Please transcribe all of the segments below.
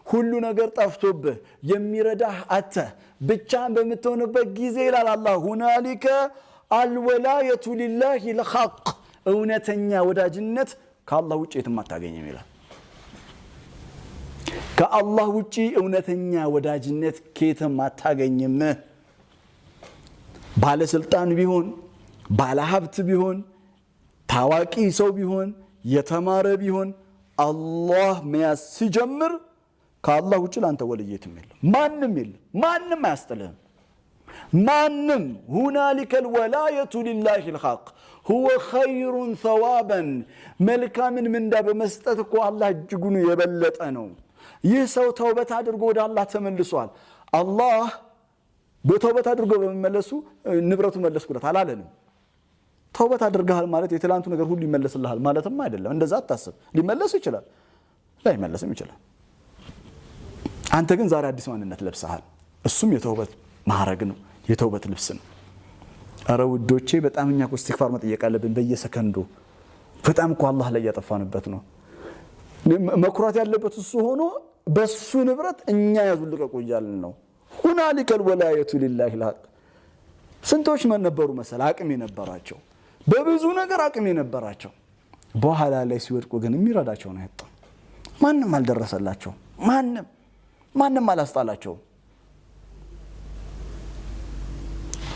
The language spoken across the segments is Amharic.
ሁሉ ነገር ጠፍቶብህ የሚረዳህ አተ ብቻ በመተውንበት ጊዜ ይላል አላህ ሁናሊከ አልወላየቱ ሊላሂ الحق እውነተኛ ወዳጅነት ከአላህ ውጪ የትም አታገኝም ይላል ከአላህ ውጪ እውነተኛ ወዳጅነት ከየትም አታገኝም ባለስልጣን ቢሆን ባለሀብት ቢሆን ታዋቂ ሰው ቢሆን የተማረ ቢሆን አላህ መያዝ ሲጀምር ከአላህ ውጪ ላንተ ወልየትም የለም ማንም አያስጥልህም ማንም هنالك الولاية لله الحق هو خير ثوابا መልካምን ምንዳ በመስጠት እኮ አላህ እጅጉን የበለጠ ነው ይህ ሰው ተውበት አድርጎ ወደ አላህ ተመልሷል አላህ በተውበት አድርጎ በመመለሱ ንብረቱ መለስኩለት አላለንም ተውበት አድርገሃል ማለት የትላንቱ ነገር ሁሉ ይመለስልሃል ማለትም አይደለም እንደዛ አታስብ ሊመለስ ይችላል ላይመለስም ይችላል አንተ ግን ዛሬ አዲስ ማንነት ለብሰሃል እሱም የተውበት ማረግ ነው የተውበት ልብስ ነው አረ ውዶቼ በጣም እኛ እኮ ኢስቲግፋር መጠየቅ አለብን በየሰከንዱ በጣም እኮ አላህ ላይ ያጠፋንበት ነው መኩራት ያለበት እሱ ሆኖ በሱ ንብረት እኛ ያዙልቀቁ ይያልን ነው ሁናሊከ الولاية لله الحق ስንቶች ማን ነበሩ መሰል አቅም የነበራቸው በብዙ ነገር አቅም የነበራቸው በኋላ ላይ ሲወድቁ ግን የሚረዳቸው ነው ያጣ ማንንም አልደረሰላቸው ማንንም አላስጣላቸው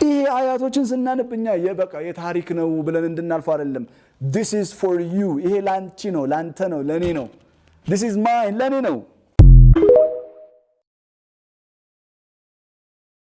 ይሄ አያቶችን ስናነብኛ የበቃ የታሪክ ነው ብለን እንድናልፍ አይደለም this is for you ይሄ ላንቺ ነው ላንተ ነው ለኔ ነው this is mine ለኔ ነው